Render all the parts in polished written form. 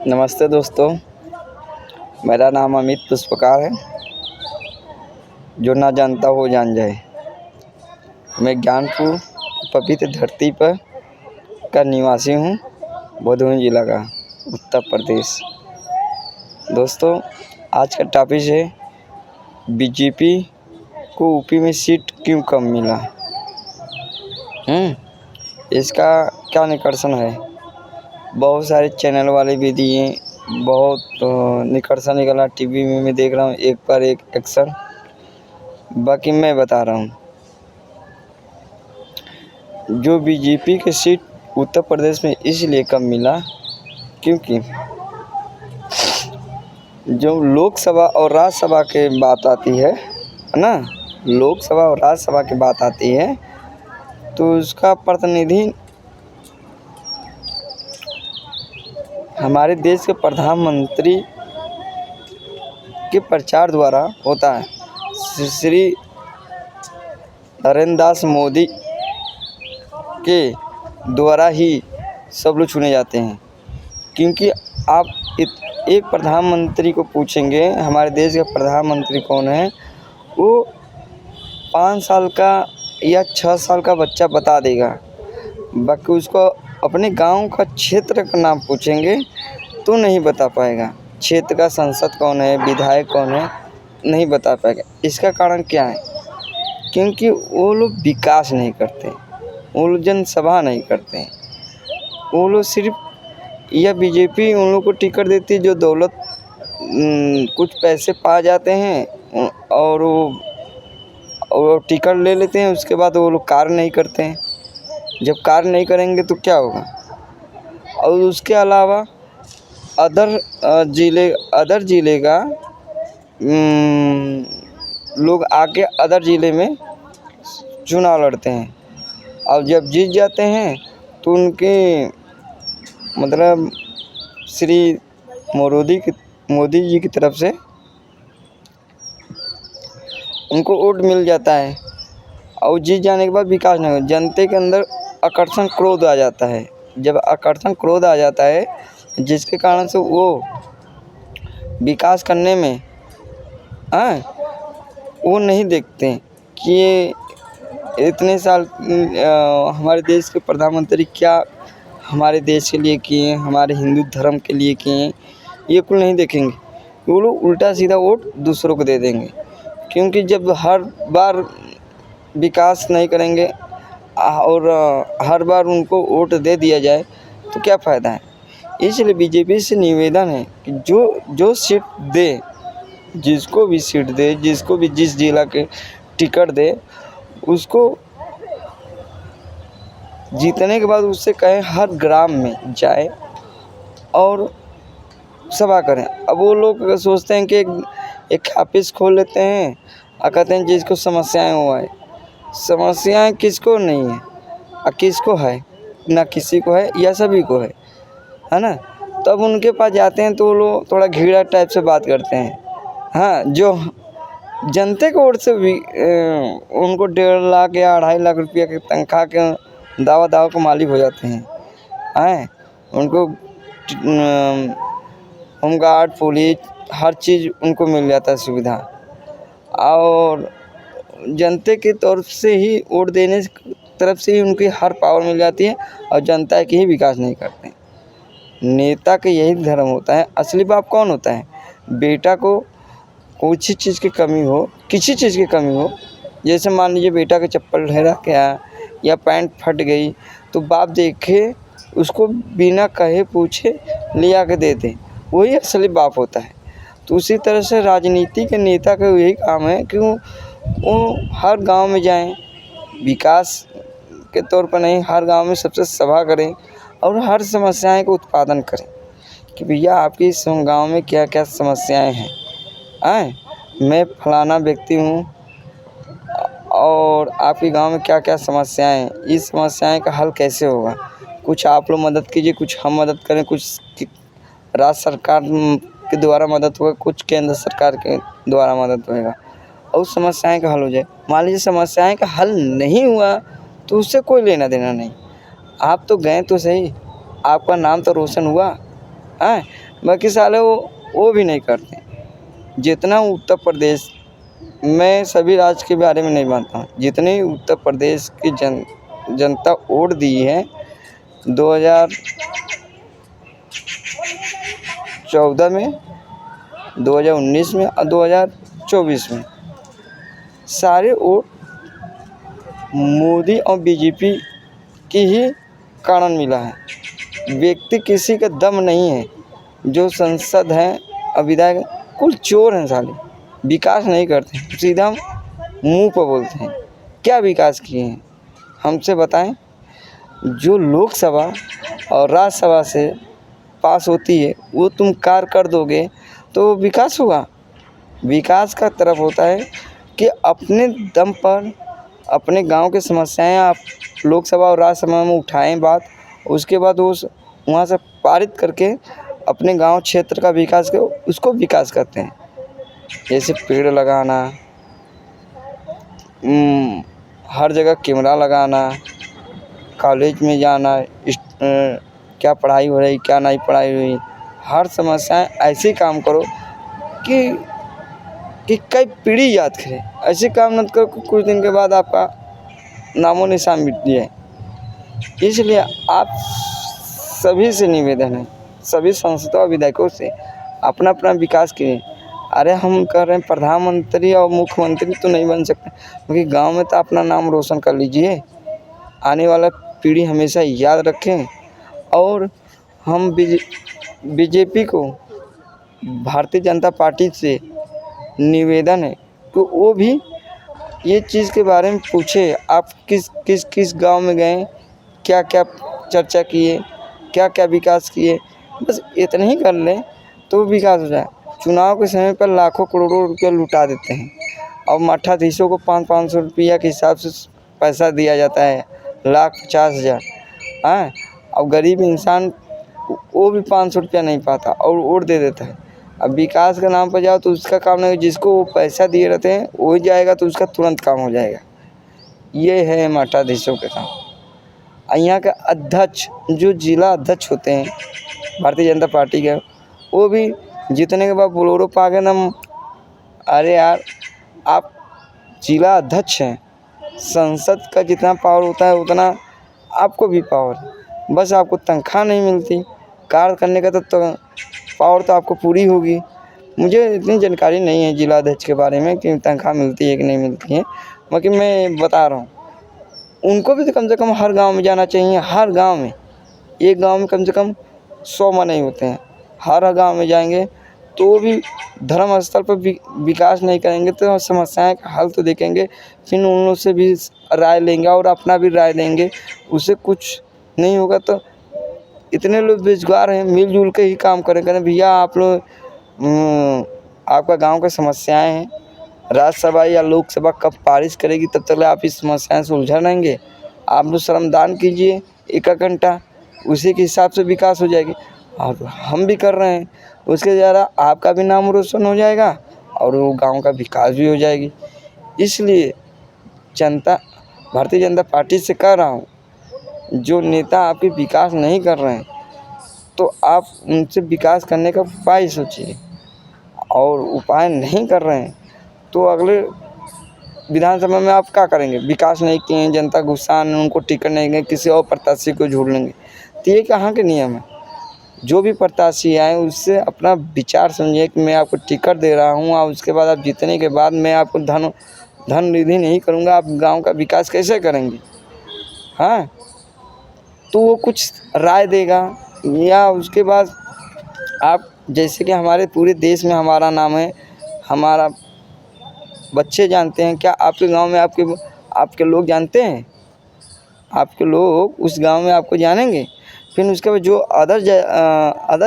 नमस्ते दोस्तों, मेरा नाम अमित पुष्पकार है। जो ना जानता वो जान जाए। मैं ज्ञानपुर पवित्र धरती पर का निवासी हूँ, भदोही जिला का, उत्तर प्रदेश। दोस्तों, आज का टॉपिक है बीजेपी को यूपी में सीट क्यों कम मिला। इसका क्या निष्कर्षण है। बहुत सारे चैनल वाले भी दिए, बहुत निष्कर्षण निकला। टीवी में मैं देख रहा हूँ, एक पर एक एक्शन। बाकी मैं बता रहा हूँ, जो बीजेपी की सीट उत्तर प्रदेश में इसलिए कम मिला क्योंकि जो लोकसभा और राज्यसभा की बात आती है ना, लोकसभा और राज्यसभा की बात आती है तो उसका प्रतिनिधि हमारे देश के प्रधानमंत्री के प्रचार द्वारा होता है। श्री नरेंद्र दास मोदी के द्वारा ही सब लोग चुने जाते हैं। क्योंकि आप एक प्रधानमंत्री को पूछेंगे हमारे देश के प्रधानमंत्री कौन है, वो 5 साल का या 6 साल का बच्चा बता देगा। बाकी उसको अपने गांव का क्षेत्र का नाम पूछेंगे तो नहीं बता पाएगा। क्षेत्र का सांसद कौन है, विधायक कौन है, नहीं बता पाएगा। इसका कारण क्या है? क्योंकि वो लोग विकास नहीं करते, वो लोग जनसभा नहीं करते। वो लोग सिर्फ यह बीजेपी उन लोग को टिकट देती है जो दौलत कुछ पैसे पा जाते हैं और वो टिकट ले लेते हैं। उसके बाद वो लोग कार्य नहीं करते हैं। जब कार्य नहीं करेंगे तो क्या होगा। और उसके अलावा अदर ज़िले का लोग आके अदर ज़िले में चुनाव लड़ते हैं और जब जीत जाते हैं तो उनके मतलब श्री मोदी जी की तरफ से उनको वोट मिल जाता है और जीत जाने के बाद विकास नहीं होता। जनता के अंदर आकर्षण क्रोध आ जाता है। जब आकर्षण क्रोध आ जाता है जिसके कारण से वो विकास करने में वो नहीं देखते कि ये इतने साल हमारे देश के प्रधानमंत्री क्या हमारे देश के लिए किए, हमारे हिंदू धर्म के लिए किए, ये कुछ नहीं देखेंगे। वो लोग उल्टा सीधा वोट दूसरों को दे देंगे। क्योंकि जब हर बार विकास नहीं करेंगे और हर बार उनको वोट दे दिया जाए तो क्या फ़ायदा है। इसलिए बीजेपी से निवेदन है कि जो सीट दे, जिसको भी सीट दे, जिसको भी जिस जिला के टिकट दे, उसको जीतने के बाद उससे कहें हर ग्राम में जाए और सभा करें। अब वो लोग सोचते हैं कि एक ऑफिस खोल लेते हैं और कहते हैं जिसको समस्याएं हुआ है। समस्याएं किसको नहीं है और किसको है, ना किसी को है या सभी को है ना। तब उनके पास जाते हैं तो वो लोग थोड़ा घिरा टाइप से बात करते हैं। हाँ, जो जनता को ओर से भी उनको 1.5 लाख या 2.5 लाख रुपया की तनख्वाह के दावा को मालिक हो जाते हैं। उनको होमगार्ड, पुलिस, हर चीज़ उनको मिल जाता है सुविधा। और जनता की तरफ से ही वोट देने की तरफ से ही उनकी हर पावर मिल जाती है और जनता की ही विकास नहीं करते। नेता का यही धर्म होता है। असली बाप कौन होता है? बेटा को कुछ चीज़ की कमी हो, किसी चीज़ की कमी हो, जैसे मान लीजिए बेटा का चप्पल ढेरा गया या पैंट फट गई तो बाप देखे उसको बिना कहे पूछे ले आके दे दे, वही असली बाप होता है। तो उसी तरह से राजनीति के नेता का यही काम है कि वो हर गांव में जाएं, विकास के तौर पर नहीं, हर गांव में सबसे सभा करें और हर समस्याएं को उत्पादन करें कि भैया आपकी इस गाँव में क्या क्या समस्याएं हैं। मैं फलाना व्यक्ति हूँ और आपके गांव में क्या क्या समस्याएं हैं, इस समस्याएं का हल कैसे होगा। कुछ आप लोग मदद कीजिए, कुछ हम मदद करें, कुछ राज्य सरकार के द्वारा मदद होगा, कुछ केंद्र सरकार के द्वारा मदद होगा और समस्याएं का हल हो जाए। मान लीजिए समस्याएं का हल नहीं हुआ तो उससे कोई लेना देना नहीं। आप तो गए तो सही, आपका नाम तो रोशन हुआ, हाँ, बाकी साले वो भी नहीं करते। जितना उत्तर प्रदेश, मैं सभी राज्य के बारे में नहीं मानता हूँ, जितनी उत्तर प्रदेश की जनता वोट दी है 2014 में, 2019 में और 2024 में, सारे वोट मोदी और बीजेपी की ही कारण मिला है। व्यक्ति किसी का दम नहीं है। जो संसद है और विधायक कुल चोर हैं साले, विकास नहीं करते, सीधा मुंह पर बोलते हैं। क्या विकास किए हैं हमसे बताएं। जो लोकसभा और राज्यसभा से पास होती है वो तुम कार्य कर दोगे तो विकास होगा। विकास का तरफ होता है कि अपने दम पर अपने गांव की समस्याएं आप लोकसभा और राज्यसभा में उठाएं बात, उसके बाद वो वहाँ से पारित करके अपने गांव क्षेत्र का विकास कर उसको विकास करते हैं। जैसे पेड़ लगाना, हर जगह कैमरा लगाना, कॉलेज में जाना, क्या पढ़ाई हो रही क्या नहीं पढ़ाई हुई, हर समस्याएं ऐसे काम करो कि कई पीढ़ी याद करे। ऐसे काम मत करो कुछ दिन के बाद आपका नामो निशान मिट जाए। इसलिए आप सभी से निवेदन है, सभी सांसदों और विधायकों से अपना अपना विकास करें। अरे हम कह रहे हैं प्रधानमंत्री और मुख्यमंत्री तो नहीं बन सकते, क्योंकि गांव में तो अपना नाम रोशन कर लीजिए, आने वाला पीढ़ी हमेशा याद रखें। और हम बीजेपी को, भारतीय जनता पार्टी से निवेदन है कि वो भी ये चीज़ के बारे में पूछे। आप किस गांव में गए, क्या क्या चर्चा किए, क्या क्या विकास किए, बस इतना ही कर लें तो विकास हो जाए। चुनाव के समय पर लाखों करोड़ों रुपया लुटा देते हैं और मठाधीशों को 500-500 रुपया के हिसाब से पैसा दिया जाता है, 1,50,000। हाँ, अब गरीब इंसान वो भी 500 रुपया नहीं पाता और वोट दे देता है। अब विकास के नाम पर जाओ तो उसका काम नहीं, जिसको वो पैसा दिए रहते हैं वो ही जाएगा तो उसका तुरंत काम हो जाएगा। ये है मठाधीशों के काम। यहाँ का अध्यक्ष, जो जिला अध्यक्ष होते हैं भारतीय जनता पार्टी के, वो भी जीतने के बाद बोलोरो पा गए ना। अरे यार, आप जिला अध्यक्ष हैं, संसद का जितना पावर होता है उतना आपको भी पावर है, बस आपको तनख्वाह नहीं मिलती। कार्य करने का तो पावर तो आपको पूरी होगी। मुझे इतनी जानकारी नहीं है जिला अध्यक्ष के बारे में कि तनख्वाह मिलती है कि नहीं मिलती है, बाकी मैं बता रहा हूँ उनको भी तो कम से कम हर गांव में जाना चाहिए। हर गांव में, एक गांव में कम से कम 100 मने होते हैं, हर गांव में जाएंगे तो भी धर्म स्थल पर विकास नहीं करेंगे तो समस्याएं का हल तो देखेंगे, फिर उन लोग से भी राय लेंगे और अपना भी राय देंगे। उससे कुछ नहीं होगा तो इतने लोग बेरोजगार हैं, मिलजुल के ही काम करें भैया। आप लोग आपका गांव की समस्याएं हैं, राज्यसभा या लोकसभा कब पारित करेगी तब तक आप इस समस्याएं से उलझा रहेंगे। आप लोग श्रमदान कीजिए 1 घंटा, उसी के हिसाब से विकास हो जाएगी। और हम भी कर रहे हैं, उसके द्वारा आपका भी नाम रोशन हो जाएगा और वो गांव का विकास भी हो जाएगी। इसलिए भारतीय जनता पार्टी से कह रहा हूँ, जो नेता आपके विकास नहीं कर रहे हैं तो आप उनसे विकास करने का उपाय सोचिए, और उपाय नहीं कर रहे हैं तो अगले विधानसभा में आप क्या करेंगे। विकास नहीं किए हैं, जनता गुस्सा में उनको टिकट नहीं देंगे, किसी और प्रत्याशी को जोड़ लेंगे। तो ये कहाँ के नियम है। जो भी प्रत्याशी आए उससे अपना विचार समझिए कि मैं आपको टिकट दे रहा हूँ और उसके बाद आप जीतने के बाद मैं आपको धन निधि नहीं करूँगा, आप गांव का विकास कैसे करेंगे। हाँ, तो वो कुछ राय देगा, या उसके बाद आप, जैसे कि हमारे पूरे देश में हमारा नाम है, हमारा बच्चे जानते हैं। क्या आपके गांव में आपके लोग जानते हैं? आपके लोग उस गांव में आपको जानेंगे। फिर उसके बाद जो अदर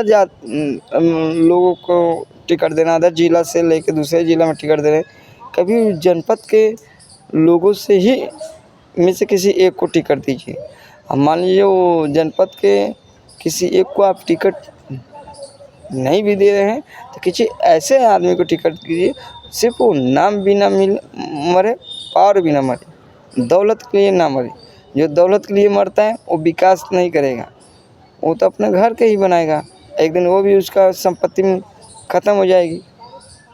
जात लोगों को टिकट देना, अदर जिला से लेकर दूसरे जिला में टिकट देना, कभी जनपद के लोगों से ही में से किसी एक को टिकट दीजिए। अब मान लीजिए वो जनपद के किसी एक को आप टिकट नहीं भी दे रहे हैं तो किसी ऐसे आदमी को टिकट दीजिए, सिर्फ वो नाम भी ना मरे, पावर भी ना मरे, दौलत के लिए ना मरे। जो दौलत के लिए मरता है वो विकास नहीं करेगा, वो तो अपने घर के ही बनाएगा। एक दिन वो भी उसका संपत्ति में ख़त्म हो जाएगी।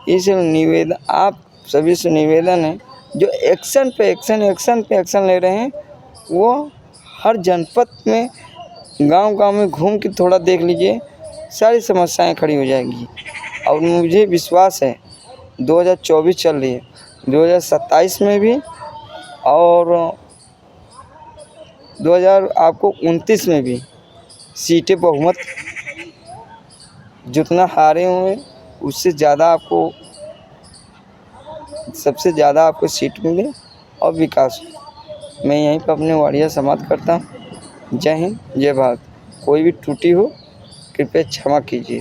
इसलिए निवेदन, आप सभी से निवेदन है, जो एक्शन पे एक्शन ले रहे हैं, वो हर जनपद में गांव-गांव में घूम के थोड़ा देख लीजिए, सारी समस्याएं खड़ी हो जाएंगी। और मुझे विश्वास है 2024 चल रही है, 2027 में भी और 2029 में भी सीटें बहुमत जितना हारे हुए उससे ज़्यादा आपको, सबसे ज़्यादा आपको सीट मिले और विकास हो। मैं यहीं पर अपने वाड़िया समाप्त करता हूँ। जय हिंद, जय भारत। कोई भी त्रुटि हो कृपया क्षमा कीजिए।